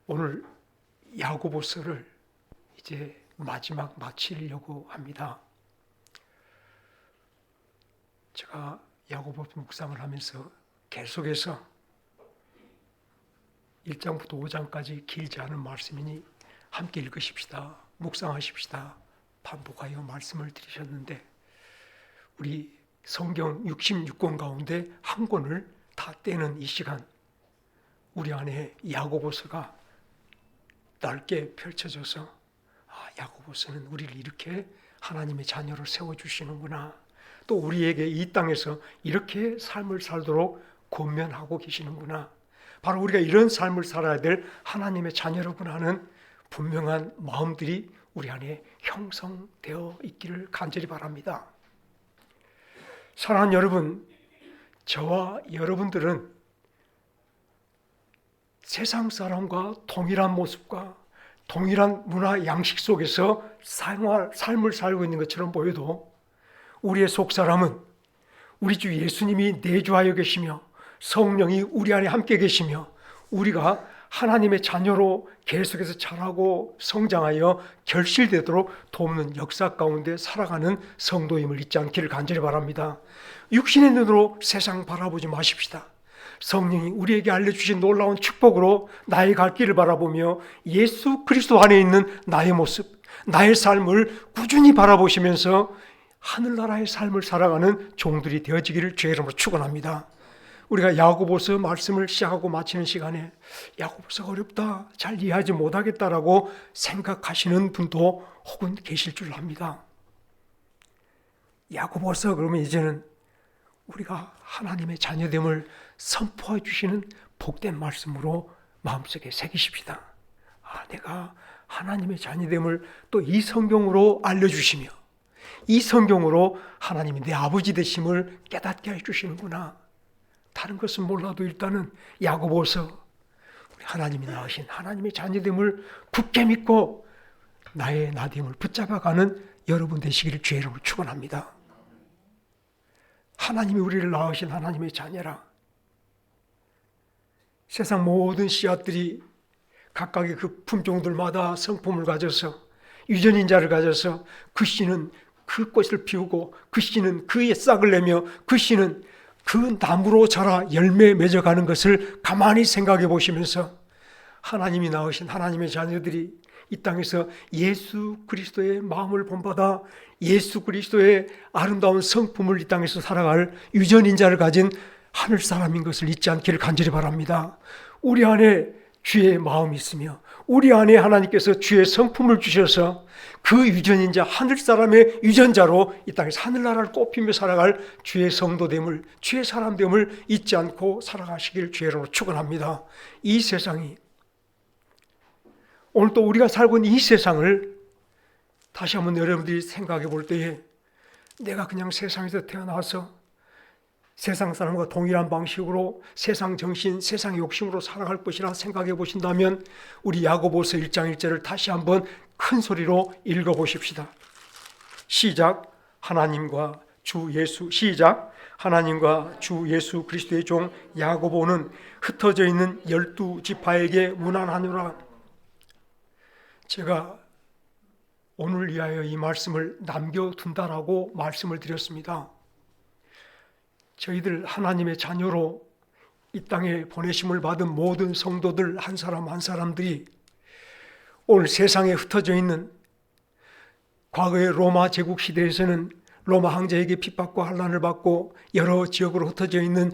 오늘 야고보서를 이제 마지막 마치려고 합니다. 제가 야고보 묵상을 하면서 계속해서 1장부터 5장까지 길지 않은 말씀이니 함께 읽으십시다, 묵상하십시다 반복하여 말씀을 드리셨는데, 우리 성경 66권 가운데 한 권을 다 떼는 이 시간, 우리 안에 야고보서가 넓게 펼쳐져서 야고보서는 우리를 이렇게 하나님의 자녀로 세워주시는구나, 또 우리에게 이 땅에서 이렇게 삶을 살도록 권면하고 계시는구나, 바로 우리가 이런 삶을 살아야 될 하나님의 자녀로구나 하는 분명한 마음들이 우리 안에 형성되어 있기를 간절히 바랍니다. 사랑하는 여러분, 저와 여러분들은 세상 사람과 동일한 모습과 동일한 문화 양식 속에서 삶을 살고 있는 것처럼 보여도 우리의 속사람은 우리 주 예수님이 내주하여 계시며 성령이 우리 안에 함께 계시며 우리가 하나님의 자녀로 계속해서 자라고 성장하여 결실되도록 돕는 역사 가운데 살아가는 성도임을 잊지 않기를 간절히 바랍니다. 육신의 눈으로 세상 바라보지 마십시다. 성령이 우리에게 알려주신 놀라운 축복으로 나의 갈 길을 바라보며 예수 그리스도 안에 있는 나의 모습, 나의 삶을 꾸준히 바라보시면서 하늘나라의 삶을 살아가는 종들이 되어지기를 주의 이름으로 축원합니다. 우리가 야고보서 말씀을 시작하고 마치는 시간에 야고보서가 어렵다, 잘 이해하지 못하겠다라고 생각하시는 분도 혹은 계실 줄 압니다. 야고보서 그러면 이제는 우리가 하나님의 자녀됨을 선포해 주시는 복된 말씀으로 마음속에 새기십시다. 내가 하나님의 자녀됨을 또 이 성경으로 알려주시며 이 성경으로 하나님이 내 아버지 되심을 깨닫게 해주시는구나. 다른 것은 몰라도 일단은 야고보서 우리 하나님이 낳으신 하나님의 자녀됨을 굳게 믿고 나의 나됨을 붙잡아가는 여러분 되시기를 주의 이름으로 축원합니다. 하나님이 우리를 낳으신 하나님의 자녀라. 세상 모든 씨앗들이 각각의 그 품종들마다 성품을 가져서 유전인자를 가져서 그 씨는 그 꽃을 피우고 그 씨는 그의 싹을 내며 그 씨는 그 나무로 자라 열매 맺어가는 것을 가만히 생각해 보시면서 하나님이 낳으신 하나님의 자녀들이 이 땅에서 예수 그리스도의 마음을 본받아 예수 그리스도의 아름다운 성품을 이 땅에서 살아갈 유전인자를 가진 하늘 사람인 것을 잊지 않기를 간절히 바랍니다. 우리 안에 주의 마음이 있으며 우리 안에 하나님께서 주의 성품을 주셔서 그 유전인자 하늘 사람의 유전자로 이 땅에서 하늘나라를 꽃피며 살아갈 주의 성도됨을, 주의 사람됨을 잊지 않고 살아가시길 주의 이름으로 축원합니다. 이 세상이, 오늘 또 우리가 살고 있는 이 세상을 다시 한번 여러분들이 생각해 볼 때에 내가 그냥 세상에서 태어나서 세상 사람과 동일한 방식으로 세상 정신, 세상 욕심으로 살아갈 것이라 생각해 보신다면 우리 야고보서 1장 1절을 다시 한번 큰 소리로 읽어보십시다. 시작. 하나님과 주 예수, 시작. 하나님과 주 예수 그리스도의 종 야고보는 흩어져 있는 12지파에게 문안하노라. 제가 오늘 위하여 이 말씀을 남겨둔다라고 말씀을 드렸습니다. 저희들 하나님의 자녀로 이 땅에 보내심을 받은 모든 성도들 한 사람 한 사람들이 오늘 세상에 흩어져 있는, 과거의 로마 제국 시대에서는 로마 황제에게 핍박과 환난을 받고 여러 지역으로 흩어져 있는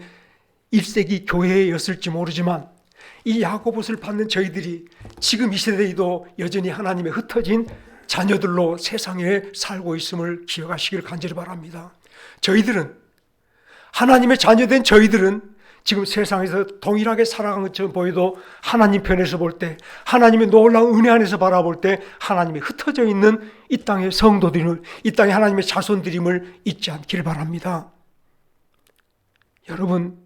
1세기 교회였을지 모르지만 이 야고보서를 받는 저희들이 지금 이 시대에도 여전히 하나님의 흩어진 자녀들로 세상에 살고 있음을 기억하시길 간절히 바랍니다. 저희들은, 하나님의 자녀된 저희들은 지금 세상에서 동일하게 살아가는 것처럼 보여도 하나님 편에서 볼 때, 하나님의 놀라운 은혜 안에서 바라볼 때 하나님이 흩어져 있는 이 땅의 성도들을, 이 땅의 하나님의 자손들임을 잊지 않기를 바랍니다. 여러분,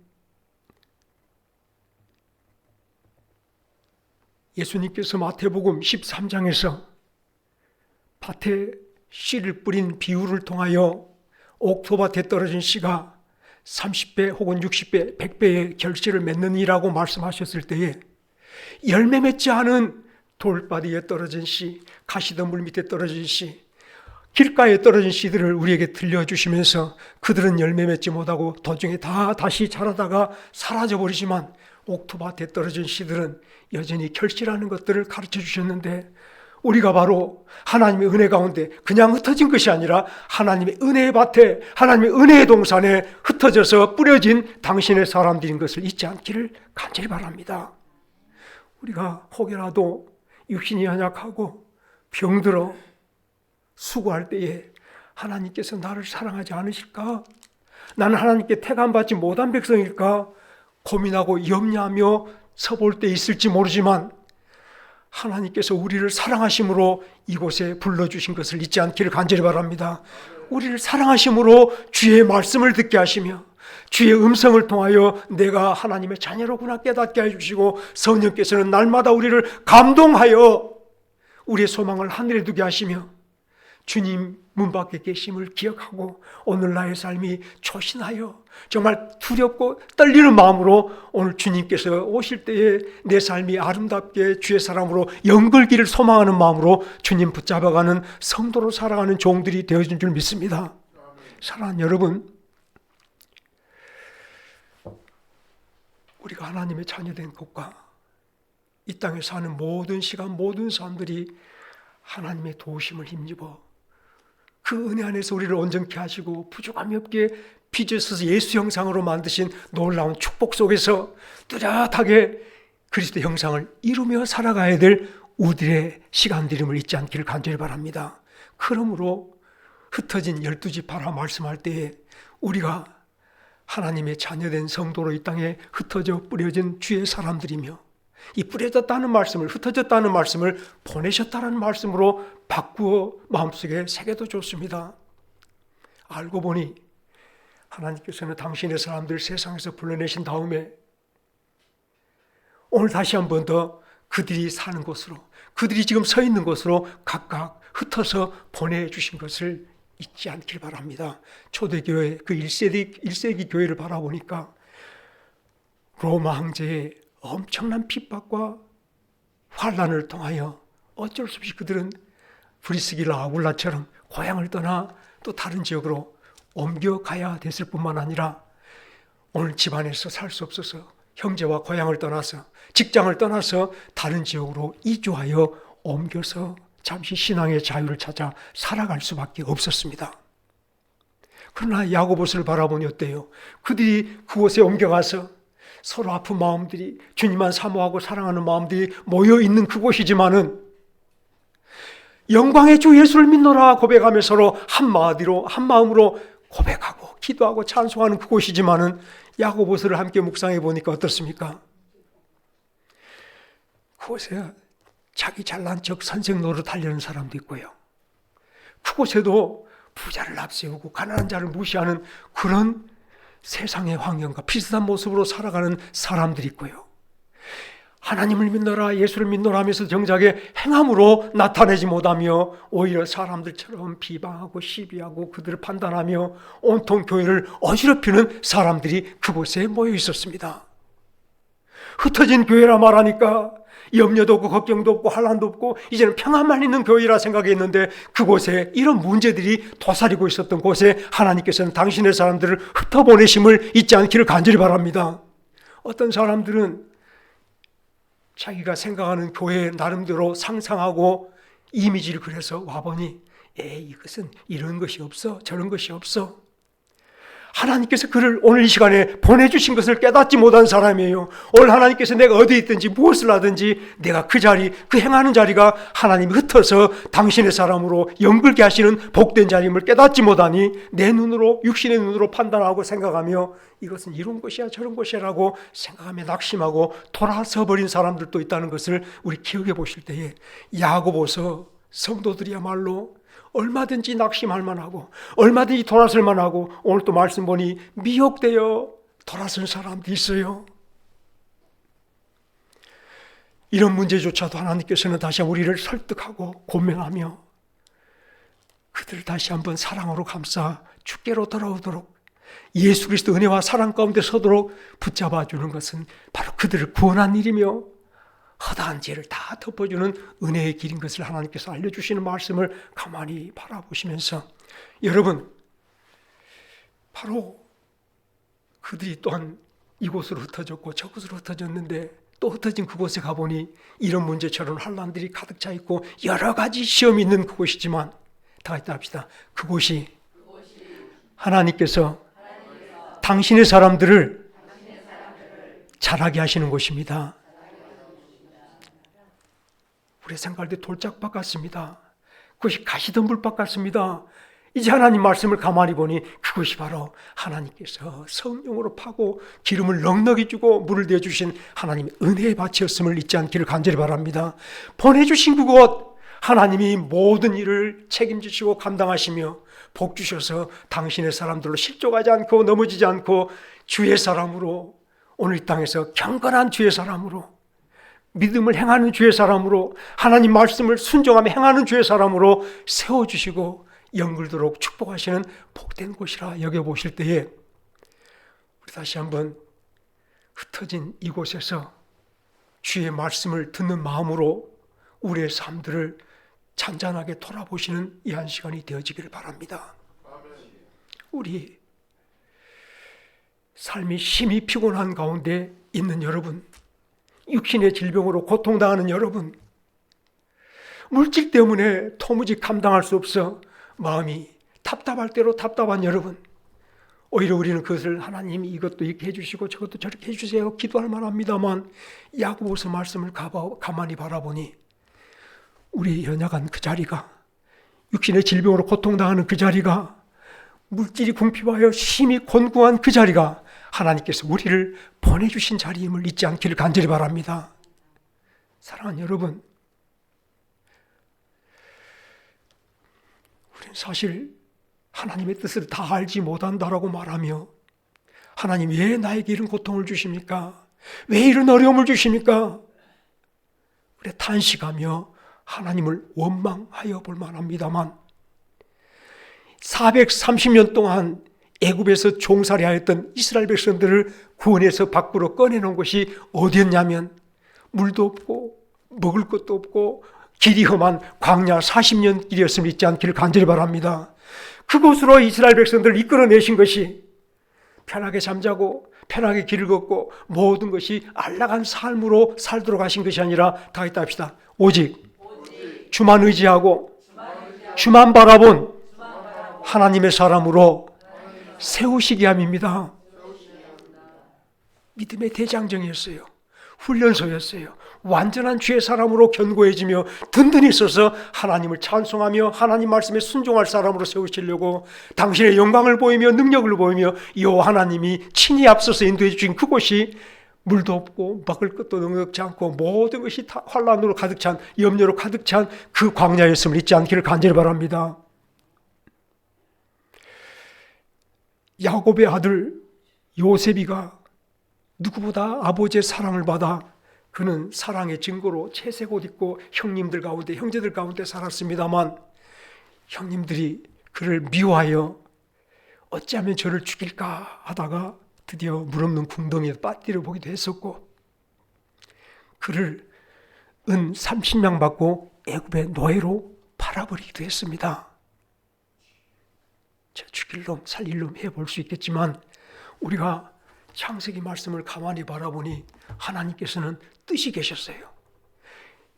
예수님께서 마태복음 13장에서 밭에 씨를 뿌린 비유를 통하여 옥토밭에 떨어진 씨가 30배 혹은 60배, 100배의 결실을 맺는 이라고 말씀하셨을 때에 열매 맺지 않은 돌바위에 떨어진 씨, 가시덤불 밑에 떨어진 씨, 길가에 떨어진 씨들을 우리에게 들려주시면서 그들은 열매 맺지 못하고 도중에 다시 자라다가 사라져버리지만 옥토밭에 떨어진 씨들은 여전히 결실하는 것들을 가르쳐 주셨는데, 우리가 바로 하나님의 은혜 가운데 그냥 흩어진 것이 아니라 하나님의 은혜의 밭에, 하나님의 은혜의 동산에 흩어져서 뿌려진 당신의 사람들인 것을 잊지 않기를 간절히 바랍니다. 우리가 혹여라도 육신이 연약하고 병들어 수고할 때에 하나님께서 나를 사랑하지 않으실까? 나는 하나님께 택함받지 못한 백성일까? 고민하고 염려하며 서볼 때 있을지 모르지만 하나님께서 우리를 사랑하심으로 이곳에 불러주신 것을 잊지 않기를 간절히 바랍니다. 우리를 사랑하심으로 주의 말씀을 듣게 하시며 주의 음성을 통하여 내가 하나님의 자녀로구나 깨닫게 해주시고, 성령께서는 날마다 우리를 감동하여 우리의 소망을 하늘에 두게 하시며 주님 문 밖에 계심을 기억하고 오늘 나의 삶이 초신하여 정말 두렵고 떨리는 마음으로 오늘 주님께서 오실 때에 내 삶이 아름답게 주의 사랑으로 연결기를 소망하는 마음으로 주님 붙잡아가는 성도로 살아가는 종들이 되어진 줄 믿습니다. 사랑하는 여러분, 우리가 하나님의 자녀된 것과 이 땅에 사는 모든 시간 모든 사람들이 하나님의 도우심을 힘입어 그 은혜 안에서 우리를 온전케 하시고 부족함이 없게 빚으셔서 예수 형상으로 만드신 놀라운 축복 속에서 뚜렷하게 그리스도 형상을 이루며 살아가야 될 우리의 시간들임을 잊지 않기를 간절히 바랍니다. 그러므로 흩어진 12지파라 말씀할 때에 우리가 하나님의 자녀된 성도로 이 땅에 흩어져 뿌려진 주의 사람들이며, 이 뿌려졌다는 말씀을, 흩어졌다는 말씀을 보내셨다는 말씀으로 바꾸어 마음속에 새겨도 좋습니다. 알고 보니 하나님께서는 당신의 사람들 세상에서 불러내신 다음에 오늘 다시 한 번 더 그들이 사는 곳으로, 그들이 지금 서 있는 곳으로 각각 흩어서 보내주신 것을 잊지 않길 바랍니다. 초대교회 그 1세기 교회를 바라보니까 로마 황제의 엄청난 핍박과 환난을 통하여 어쩔 수 없이 그들은 브리스길라 아굴라처럼 고향을 떠나 또 다른 지역으로 옮겨가야 됐을 뿐만 아니라 오늘 집안에서 살 수 없어서 형제와 고향을 떠나서 직장을 떠나서 다른 지역으로 이주하여 옮겨서 잠시 신앙의 자유를 찾아 살아갈 수밖에 없었습니다. 그러나 야고보스를 바라보니 어때요? 그들이 그곳에 옮겨가서 서로 아픈 마음들이, 주님만 사모하고 사랑하는 마음들이 모여있는 그곳이지만은 영광의 주 예수를 믿노라 고백하며 서로 한마음으로 고백하고 기도하고 찬송하는 그곳이지만은 야고보서를 함께 묵상해 보니까 어떻습니까? 그곳에 자기 잘난 척 선생 노릇 하려는 사람도 있고요, 그곳에도 부자를 앞세우고 가난한 자를 무시하는 그런 세상의 환경과 비슷한 모습으로 살아가는 사람들이 있고요, 하나님을 믿노라 예수를 믿노라 하면서 정작에 행함으로 나타내지 못하며 오히려 사람들처럼 비방하고 시비하고 그들을 판단하며 온통 교회를 어지럽히는 사람들이 그곳에 모여 있었습니다. 흩어진 교회라 말하니까 염려도 없고 걱정도 없고 환난도 없고 이제는 평안만 있는 교회라 생각했는데 그곳에 이런 문제들이 도사리고 있었던 곳에 하나님께서는 당신의 사람들을 흩어보내심을 잊지 않기를 간절히 바랍니다. 어떤 사람들은 자기가 생각하는 교회 나름대로 상상하고 이미지를 그려서 와보니 이것은 이런 것이 없어 저런 것이 없어. 하나님께서 그를 오늘 이 시간에 보내주신 것을 깨닫지 못한 사람이에요. 오늘 하나님께서 내가 어디에 있든지 무엇을 하든지 내가 그 자리, 그 행하는 자리가 하나님이 흩어서 당신의 사람으로 연결케 하시는 복된 자리임을 깨닫지 못하니 내 눈으로, 육신의 눈으로 판단하고 생각하며 이것은 이런 것이야 저런 것이라고 생각하며 낙심하고 돌아서 버린 사람들도 있다는 것을 우리 기억해 보실 때에 야고보서 성도들이야말로 얼마든지 낙심할 만하고 얼마든지 돌아설 만하고 오늘 또 말씀 보니 미혹되어 돌아선 사람도 있어요. 이런 문제조차도 하나님께서는 다시 우리를 설득하고 고명하며 그들을 다시 한번 사랑으로 감싸 주께로 돌아오도록 예수 그리스도 은혜와 사랑 가운데 서도록 붙잡아 주는 것은 바로 그들을 구원한 일이며 허다한 죄를 다 덮어주는 은혜의 길인 것을 하나님께서 알려주시는 말씀을 가만히 바라보시면서 여러분, 바로 그들이 또한 이곳으로 흩어졌고 저곳으로 흩어졌는데 또 흩어진 그곳에 가보니 이런 문제처럼 환난들이 가득 차 있고 여러 가지 시험이 있는 그곳이지만 다 같이 합시다. 그곳이 하나님께서 당신의 사람들을 자라게 하시는 곳입니다. 우리의 생각할 때 돌짝밭 같습니다. 그것이 가시덤불밭 같습니다. 이제 하나님 말씀을 가만히 보니 그것이 바로 하나님께서 성령으로 파고 기름을 넉넉히 주고 물을 내주신 하나님의 은혜의 밭이었음을 잊지 않기를 간절히 바랍니다. 보내주신 그곳, 하나님이 모든 일을 책임지시고 감당하시며 복 주셔서 당신의 사람들로 실족하지 않고 넘어지지 않고 주의 사람으로, 오늘 이 땅에서 경건한 주의 사람으로, 믿음을 행하는 주의 사람으로, 하나님 말씀을 순종하며 행하는 주의 사람으로 세워주시고 영글도록 축복하시는 복된 곳이라 여겨보실 때에 우리 다시 한번 흩어진 이곳에서 주의 말씀을 듣는 마음으로 우리의 삶들을 잔잔하게 돌아보시는 이 한 시간이 되어지기를 바랍니다. 우리 삶이 심히 피곤한 가운데 있는 여러분, 육신의 질병으로 고통당하는 여러분, 물질 때문에 도무지 감당할 수 없어 마음이 답답할 대로 답답한 여러분, 오히려 우리는 그것을 하나님이 이것도 이렇게 해주시고 저것도 저렇게 해주세요 기도할 만합니다만 야고보서 말씀을 가만히 바라보니 우리 연약한 그 자리가, 육신의 질병으로 고통당하는 그 자리가, 물질이 궁핍하여 심히 곤궁한 그 자리가 하나님께서 우리를 보내주신 자리임을 잊지 않기를 간절히 바랍니다. 사랑하는 여러분, 우리는 사실 하나님의 뜻을 다 알지 못한다라고 말하며 하나님 왜 나에게 이런 고통을 주십니까? 왜 이런 어려움을 주십니까? 그래 탄식하며 하나님을 원망하여 볼 만합니다만 430년 동안 애굽에서 종살이하였던 이스라엘 백성들을 구원해서 밖으로 꺼내놓은 것이 어디였냐면 물도 없고 먹을 것도 없고 길이 험한 광야 40년 길이었음을 잊지 않기를 간절히 바랍니다. 그곳으로 이스라엘 백성들을 이끌어내신 것이 편하게 잠자고 편하게 길을 걷고 모든 것이 안락한 삶으로 살도록 하신 것이 아니라 다 같이 합시다. 오직 주만 의지하고 주만 바라본 하나님의 사람으로 세우시기 함입니다. 믿음의 대장정이었어요. 훈련소였어요. 완전한 주의 사람으로 견고해지며 든든히 서서 하나님을 찬송하며 하나님 말씀에 순종할 사람으로 세우시려고 당신의 영광을 보이며 능력을 보이며 여호와 하나님이 친히 앞서서 인도해 주신 그곳이 물도 없고 먹을 것도 넉넉지 않고 모든 것이 다 환난으로 가득 찬, 염려로 가득 찬 그 광야였음을 잊지 않기를 간절히 바랍니다. 야곱의 아들 요셉이가 누구보다 아버지의 사랑을 받아 그는 사랑의 증거로 채색 옷 입고 형님들 가운데 형제들 가운데 살았습니다만 형님들이 그를 미워하여 어찌하면 저를 죽일까 하다가 드디어 물 없는 궁덩이에 빠뜨려 보기도 했었고 그를 은 30냥 받고 애굽의 노예로 팔아버리기도 했습니다. 저 죽일 놈 살릴 놈 해볼 수 있겠지만 우리가 창세기 말씀을 가만히 바라보니 하나님께서는 뜻이 계셨어요.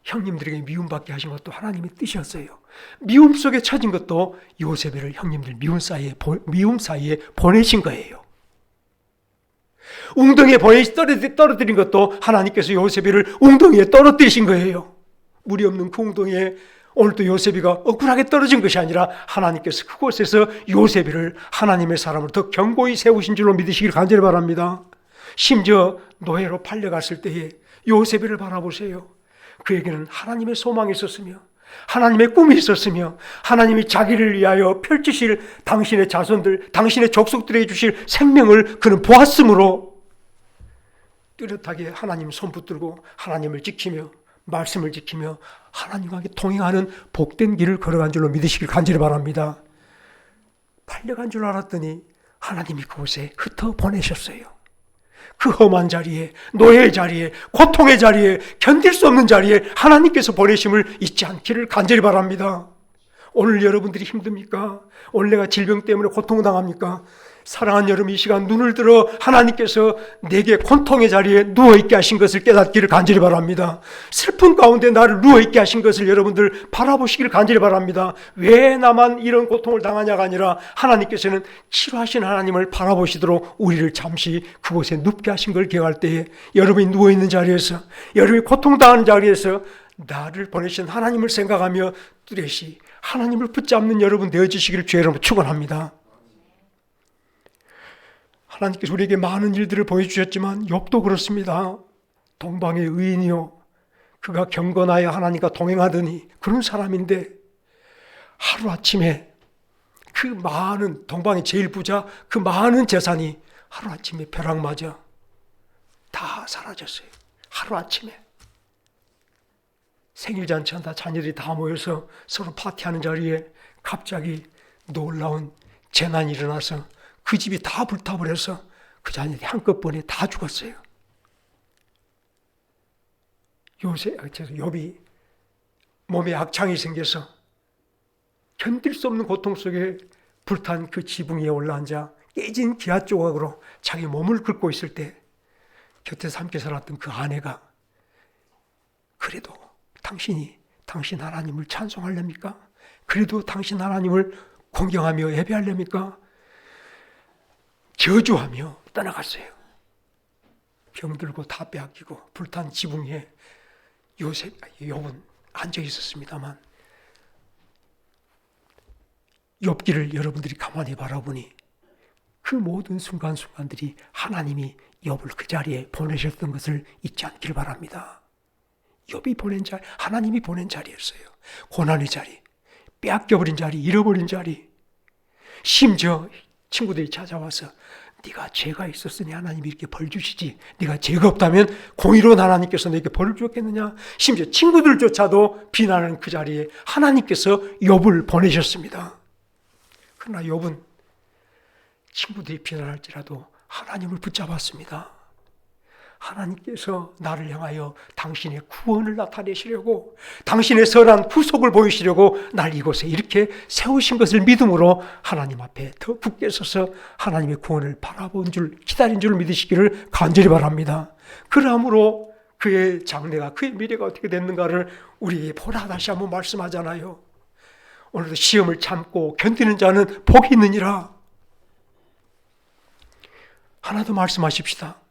형님들에게 미움받게 하신 것도 하나님의 뜻이었어요. 미움 속에 찾은 것도 요셉을 형님들 미움 사이에 보내신 거예요. 웅덩이에 떨어뜨린 것도 하나님께서 요셉이를 웅덩이에 떨어뜨리신 거예요. 물이 없는 그 웅덩이에 오늘도 요셉이가 억울하게 떨어진 것이 아니라 하나님께서 그곳에서 요셉이를 하나님의 사람으로 더 견고히 세우신 줄로 믿으시길 간절히 바랍니다. 심지어 노예로 팔려갔을 때에 요셉이를 바라보세요. 그에게는 하나님의 소망이 있었으며 하나님의 꿈이 있었으며 하나님이 자기를 위하여 펼치실 당신의 자손들, 당신의 족속들에게 주실 생명을 그는 보았으므로 뚜렷하게 하나님 손 붙들고 하나님을 지키며 말씀을 지키며 하나님과 함께 동행하는 복된 길을 걸어간 줄로 믿으시길 간절히 바랍니다. 팔려간 줄 알았더니 하나님이 그곳에 흩어 보내셨어요. 그 험한 자리에, 노예의 자리에, 고통의 자리에, 견딜 수 없는 자리에 하나님께서 보내심을 잊지 않기를 간절히 바랍니다. 오늘 여러분들이 힘듭니까? 오늘 내가 질병 때문에 고통당합니까? 사랑하는 여러분, 이 시간 눈을 들어 하나님께서 내게 고통의 자리에 누워있게 하신 것을 깨닫기를 간절히 바랍니다. 슬픔 가운데 나를 누워있게 하신 것을 여러분들 바라보시기를 간절히 바랍니다. 왜 나만 이런 고통을 당하냐가 아니라 하나님께서는 치료하신 하나님을 바라보시도록 우리를 잠시 그곳에 눕게 하신 걸 기억할 때에 여러분이 누워있는 자리에서, 여러분이 고통당하는 자리에서 나를 보내신 하나님을 생각하며 뚜렷이 하나님을 붙잡는 여러분 되어주시기를 주의 이름으로 축원합니다. 하나님께서 우리에게 많은 일들을 보여주셨지만 욥도 그렇습니다. 동방의 의인이요, 그가 경건하여 하나님과 동행하더니 그런 사람인데 하루아침에 그 많은, 동방의 제일 부자 그 많은 재산이 하루아침에 벼락 맞아 다 사라졌어요. 하루아침에. 생일잔치한다 자녀들이 다 모여서 서로 파티하는 자리에 갑자기 놀라운 재난이 일어나서 그 집이 다 불타버려서 그 자녀들이 한꺼번에 다 죽었어요. 욥이 몸에 악창이 생겨서 견딜 수 없는 고통 속에 불탄 그 지붕 위에 올라앉아 깨진 기아 조각으로 자기 몸을 긁고 있을 때 곁에서 함께 살았던 그 아내가, 그래도 당신 하나님을 찬송하렵니까? 그래도 당신 하나님을 공경하며 예배하렵니까? 저주하며 떠나갔어요. 병들고 다 빼앗기고 불탄 지붕 위에 욥은 앉아 있었습니다만, 욥기를 여러분들이 가만히 바라보니 그 모든 순간순간들이 하나님이 욥을 그 자리에 보내셨던 것을 잊지 않기를 바랍니다. 욥이 보낸 자리, 하나님이 보낸 자리였어요. 고난의 자리, 빼앗겨버린 자리, 잃어버린 자리. 심지어 친구들이 찾아와서 네가 죄가 있었으니 하나님이 이렇게 벌 주시지, 네가 죄가 없다면 공의로운 하나님께서 너에게 벌을 주었겠느냐. 심지어 친구들조차도 비난하는 그 자리에 하나님께서 욥을 보내셨습니다. 그러나 욥은 친구들이 비난할지라도 하나님을 붙잡았습니다. 하나님께서 나를 향하여 당신의 구원을 나타내시려고, 당신의 선한 구속을 보이시려고 날 이곳에 이렇게 세우신 것을 믿음으로 하나님 앞에 더 굳게 서서 하나님의 구원을 바라본 줄, 기다린 줄 믿으시기를 간절히 바랍니다. 그러므로 그의 장래가, 그의 미래가 어떻게 됐는가를 우리에게 보라 다시 한번 말씀하잖아요. 오늘도 시험을 참고 견디는 자는 복이 있느니라. 하나 더 말씀하십시다.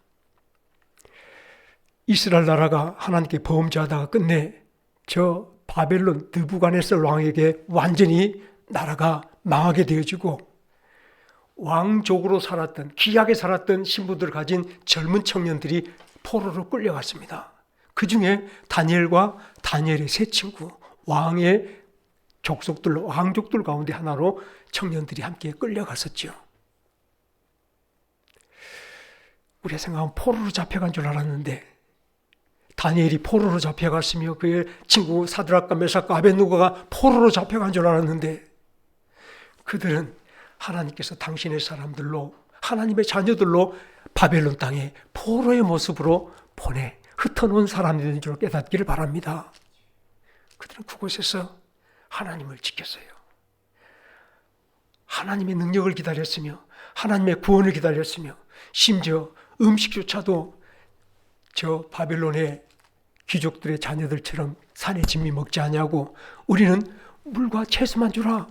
이스라엘 나라가 하나님께 범죄하다가 끝내 저 바벨론 느부갓네살 왕에게 완전히 나라가 망하게 되어지고, 왕족으로 살았던, 귀하게 살았던 신부들을 가진 젊은 청년들이 포로로 끌려갔습니다. 그 중에 다니엘과 다니엘의 세 친구, 왕의 족속들, 왕족들 가운데 하나로 청년들이 함께 끌려갔었죠. 우리가 생각하면 포로로 잡혀간 줄 알았는데, 다니엘이 포로로 잡혀갔으며 그의 친구 사드락과 메삭과 아벳느고가 포로로 잡혀간 줄 알았는데, 그들은 하나님께서 당신의 사람들로, 하나님의 자녀들로 바벨론 땅에 포로의 모습으로 보내 흩어놓은 사람들인 줄 깨닫기를 바랍니다. 그들은 그곳에서 하나님을 지켰어요. 하나님의 능력을 기다렸으며 하나님의 구원을 기다렸으며, 심지어 음식조차도 저 바벨론의 귀족들의 자녀들처럼 산의 진미 먹지 않냐고, 우리는 물과 채소만 주라,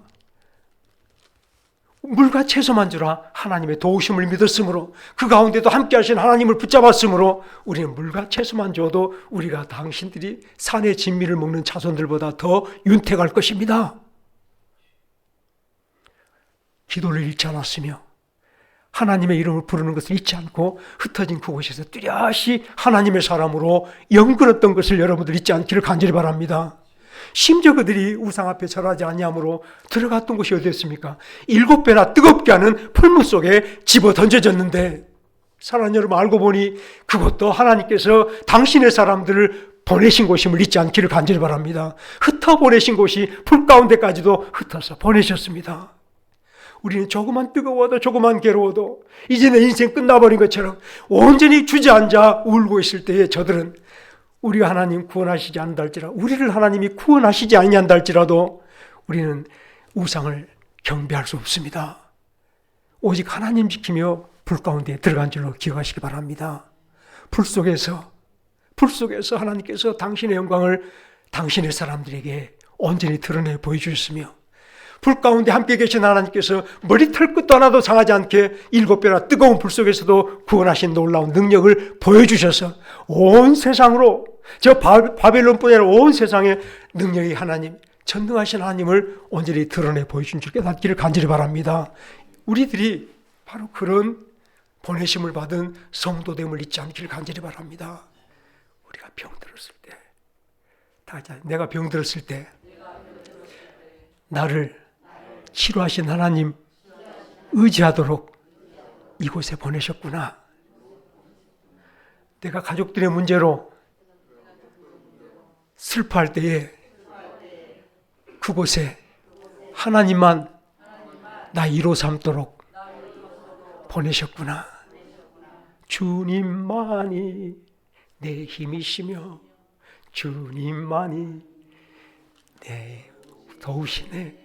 물과 채소만 주라 하나님의 도우심을 믿었으므로, 그 가운데도 함께 하신 하나님을 붙잡았으므로 우리는 물과 채소만 줘도 우리가 당신들이 산의 진미를 먹는 자손들보다 더 윤택할 것입니다. 기도를 잃지 않았으며 하나님의 이름을 부르는 것을 잊지 않고 흩어진 그곳에서 뚜렷이 하나님의 사람으로 영걸었던 것을 여러분들 잊지 않기를 간절히 바랍니다. 심지어 그들이 우상 앞에 절하지 아니함으로 들어갔던 곳이 어디였습니까? 7배나 뜨겁게 하는 풀무 속에 집어 던져졌는데, 사랑하는 여러분, 알고 보니 그것도 하나님께서 당신의 사람들을 보내신 곳임을 잊지 않기를 간절히 바랍니다. 흩어 보내신 곳이 불 가운데까지도 흩어서 보내셨습니다. 우리는 조금만 뜨거워도 조금만 괴로워도 이제 내 인생 끝나버린 것처럼 온전히 주저앉아 울고 있을 때에 저들은 우리가 하나님 구원하시지 않는다 할지라도, 우리를 하나님이 구원하시지 아니한다 할지라도 우리는 우상을 경배할 수 없습니다. 오직 하나님 지키며 불 가운데 들어간 줄로 기억하시기 바랍니다. 불 속에서 하나님께서 당신의 영광을 당신의 사람들에게 온전히 드러내 보여주셨으며, 불 가운데 함께 계신 하나님께서 머리털 끝도 하나도 상하지 않게 7배나 뜨거운 불 속에서도 구원하신 놀라운 능력을 보여주셔서 온 세상으로, 저 바벨론뿐이 아니라 온 세상에 능력이 하나님, 전능하신 하나님을 온전히 드러내 보여준 줄 깨닫기를 간절히 바랍니다. 우리들이 바로 그런 보내심을 받은 성도됨을 잊지 않기를 간절히 바랍니다. 우리가 병들었을 때, 내가 병들었을 때 나를 치료하신 하나님 의지하도록 이곳에 보내셨구나. 내가 가족들의 문제로 슬퍼할 때에 그곳에 하나님만 나 위로 삼도록 보내셨구나. 주님만이 내 힘이시며 주님만이 내 도우시네.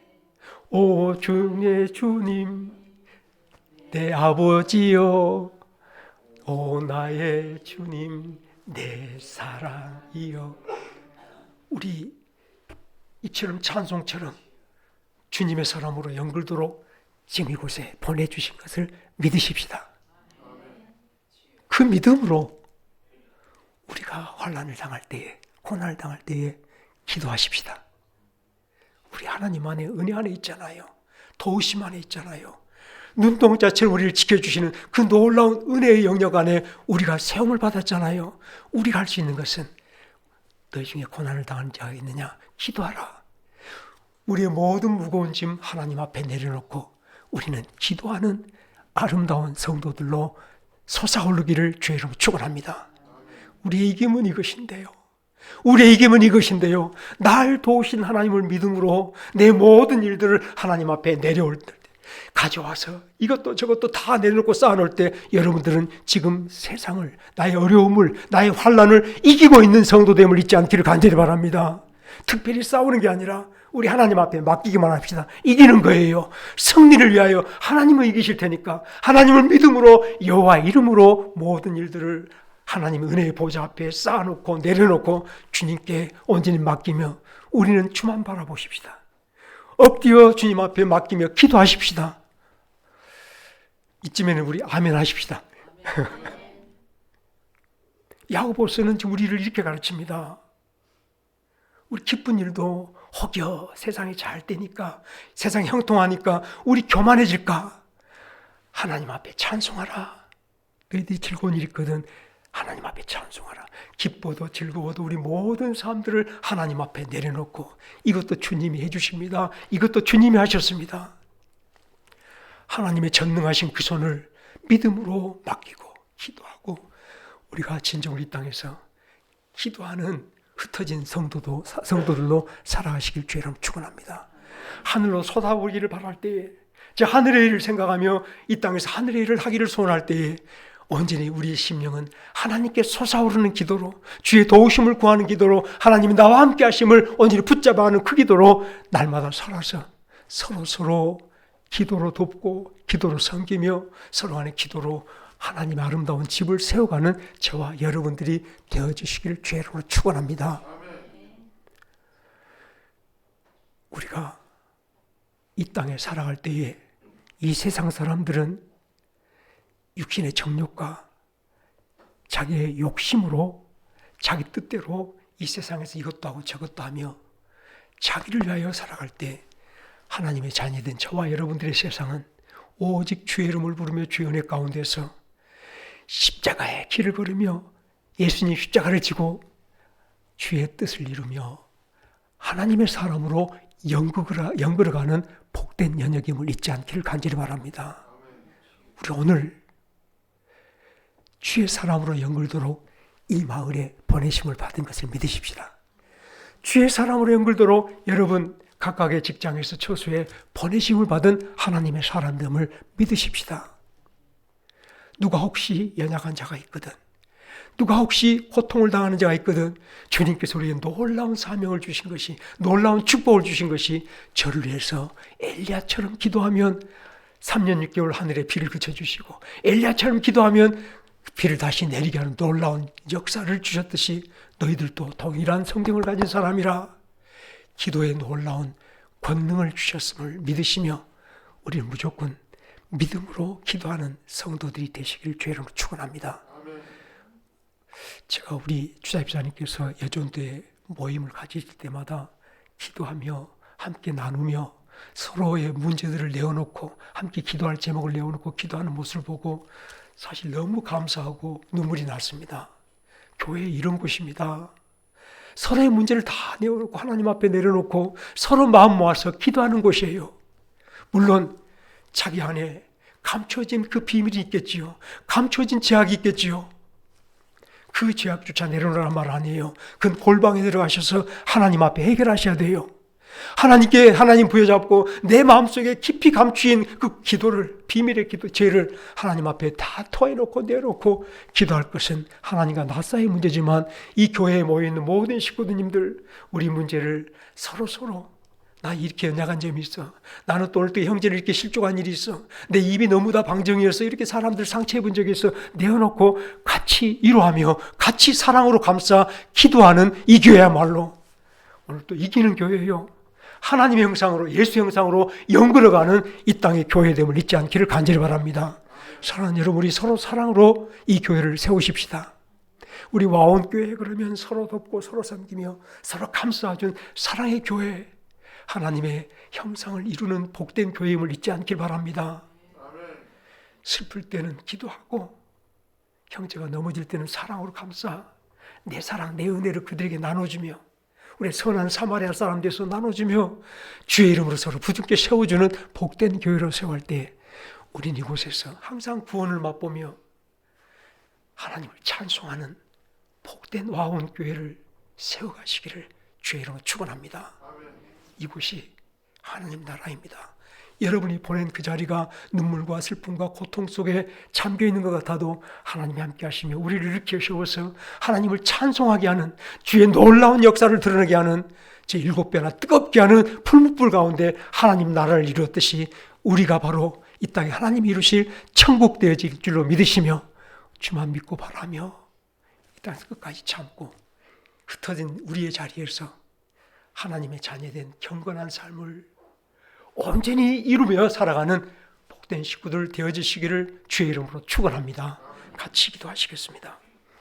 오 주의 주님 내 아버지여, 오 나의 주님 내 사랑이여. 우리 이처럼 찬송처럼 주님의 사람으로 연결도록 지금 이곳에 보내주신 것을 믿으십시다. 그 믿음으로 우리가 환난을 당할 때에, 고난을 당할 때에 기도하십시다. 우리 하나님 안에, 은혜 안에 있잖아요. 도우심 안에 있잖아요. 눈동자처럼 우리를 지켜주시는 그 놀라운 은혜의 영역 안에 우리가 세움을 받았잖아요. 우리가 할 수 있는 것은, 너희 중에 고난을 당하는 자가 있느냐? 기도하라. 우리의 모든 무거운 짐 하나님 앞에 내려놓고 우리는 기도하는 아름다운 성도들로 솟아오르기를 주의 이름으로 축원합니다. 우리의 이김은 이것인데요. 날 도우신 하나님을 믿음으로 내 모든 일들을 하나님 앞에 내려올 때, 가져와서 이것도 저것도 다 내려놓고 쌓아놓을 때, 여러분들은 지금 세상을, 나의 어려움을, 나의 환난을 이기고 있는 성도됨을 잊지 않기를 간절히 바랍니다. 특별히 싸우는 게 아니라 우리 하나님 앞에 맡기기만 합시다. 이기는 거예요. 승리를 위하여 하나님은 이기실 테니까 하나님을 믿음으로, 여호와 이름으로 모든 일들을 하나님 은혜의 보좌 앞에 쌓아놓고 내려놓고 주님께 온전히 맡기며 우리는 주만 바라보십시다. 엎드려 주님 앞에 맡기며 기도하십시다. 이쯤에는 우리 아멘 하십시다. 야고보서는 우리를 이렇게 가르칩니다. 우리 기쁜 일도 혹여 세상이 잘 되니까, 세상이 형통하니까 우리 교만해질까? 하나님 앞에 찬송하라. 너희들이 즐거운 일이 있거든 하나님 앞에 찬송하라. 기뻐도 즐거워도 우리 모든 삶들을 하나님 앞에 내려놓고, 이것도 주님이 해주십니다. 이것도 주님이 하셨습니다. 하나님의 전능하신 그 손을 믿음으로 맡기고 기도하고, 우리가 진정으로 이 땅에서 기도하는 흩어진 성도들로 살아가시길 주의 이름으로 축원합니다. 하늘로 쏟아오기를 바랄 때에, 하늘의 일을 생각하며 이 땅에서 하늘의 일을 하기를 소원할 때에 온전히 우리의 심령은 하나님께 솟아오르는 기도로, 주의 도우심을 구하는 기도로, 하나님이 나와 함께 하심을 온전히 붙잡아가는 그 기도로 날마다 살아서 서로 기도로 돕고 기도로 섬기며 서로 간의 기도로 하나님의 아름다운 집을 세워가는 저와 여러분들이 되어주시기를 주의 이름으로 축원합니다. 우리가 이 땅에 살아갈 때에 이 세상 사람들은 육신의 정욕과 자기의 욕심으로, 자기 뜻대로 이 세상에서 이것도 하고 저것도 하며 자기를 위하여 살아갈 때, 하나님의 자녀된 저와 여러분들의 세상은 오직 주의 이름을 부르며 주의 은혜 가운데서 십자가의 길을 걸으며 예수님 십자가를 지고 주의 뜻을 이루며 하나님의 사람으로 연결어가는 복된 연역임을 잊지 않기를 간절히 바랍니다. 우리 오늘 주의 사람으로 연결도록 이 마을에 보내심을 받은 것을 믿으십시다. 주의 사람으로 연결도록 여러분 각각의 직장에서 처소에 보내심을 받은 하나님의 사람됨을 믿으십시다. 누가 혹시 연약한 자가 있거든, 누가 혹시 고통을 당하는 자가 있거든, 주님께서 우리에게 놀라운 사명을 주신 것이, 놀라운 축복을 주신 것이 저를 위해서 엘리야처럼 기도하면 3년 6개월 하늘에 비를 그쳐주시고, 엘리야처럼 기도하면 비를 다시 내리게 하는 놀라운 역사를 주셨듯이 너희들도 동일한 성경을 가진 사람이라 기도에 놀라운 권능을 주셨음을 믿으시며 우리는 무조건 믿음으로 기도하는 성도들이 되시길 주의 이름으로 축원합니다. 제가 우리 주자입사님께서 예전도에 모임을 가질 때마다 기도하며 함께 나누며 서로의 문제들을 내어놓고 함께 기도할 제목을 내어놓고 기도하는 모습을 보고 사실 너무 감사하고 눈물이 났습니다. 교회 이런 곳입니다. 서로의 문제를 다 내어놓고 하나님 앞에 내려놓고 서로 마음 모아서 기도하는 곳이에요. 물론 자기 안에 감춰진 그 비밀이 있겠지요. 감춰진 죄악이 있겠지요. 그 죄악조차 내려놓으란 말 아니에요. 그건 골방에 들어가셔서 하나님 앞에 해결하셔야 돼요. 하나님께 하나님 부여잡고 내 마음속에 깊이 감추인 그 기도를, 비밀의 기도, 죄를 하나님 앞에 다 토해놓고 내놓고 기도할 것은 하나님과 나 사이의 문제지만 이 교회에 모여있는 모든 식구들님들 우리 문제를 서로 나 이렇게 연약한 점이 있어, 나는 또 오늘 또 형제를 이렇게 실족한 일이 있어, 내 입이 너무 다 방정이어서 이렇게 사람들 상처해 본 적이 있어, 내어놓고 같이 위로하며 같이 사랑으로 감싸 기도하는 이 교회야말로 오늘 또 이기는 교회예요. 하나님의 형상으로, 예수 형상으로 연결어가는 이 땅의 교회됨을 잊지 않기를 간절히 바랍니다. 사랑하는 여러분, 우리 서로 사랑으로 이 교회를 세우십시다. 우리 와온 교회 그러면 서로 돕고 서로 섬기며 서로 감싸준 사랑의 교회, 하나님의 형상을 이루는 복된 교회임을 잊지 않길 바랍니다. 슬플 때는 기도하고 형제가 넘어질 때는 사랑으로 감싸 내 사랑, 내 은혜를 그들에게 나눠주며 우리 선한 사마리아 사람 돼서 나눠주며 주의 이름으로 서로 부둥켜 세워주는 복된 교회로 세워갈 때 우린 이곳에서 항상 구원을 맛보며 하나님을 찬송하는 복된 와온 교회를 세워가시기를 주의 이름으로 축원합니다. 이곳이 하나님 나라입니다. 여러분이 보낸 그 자리가 눈물과 슬픔과 고통 속에 잠겨있는 것 같아도 하나님이 함께 하시며 우리를 일으켜 세워서 하나님을 찬송하게 하는, 주의 놀라운 역사를 드러내게 하는, 제 7배나 뜨겁게 하는 풀무불 가운데 하나님 나라를 이루었듯이 우리가 바로 이 땅에 하나님이 이루실 천국 되어질 줄로 믿으시며 주만 믿고 바라며 이 땅에서 끝까지 참고 흩어진 우리의 자리에서 하나님의 자녀된 경건한 삶을 온전히 이루며 살아가는 복된 식구들 되어지시기를 주의 이름으로 축원합니다. 같이 기도하시겠습니다.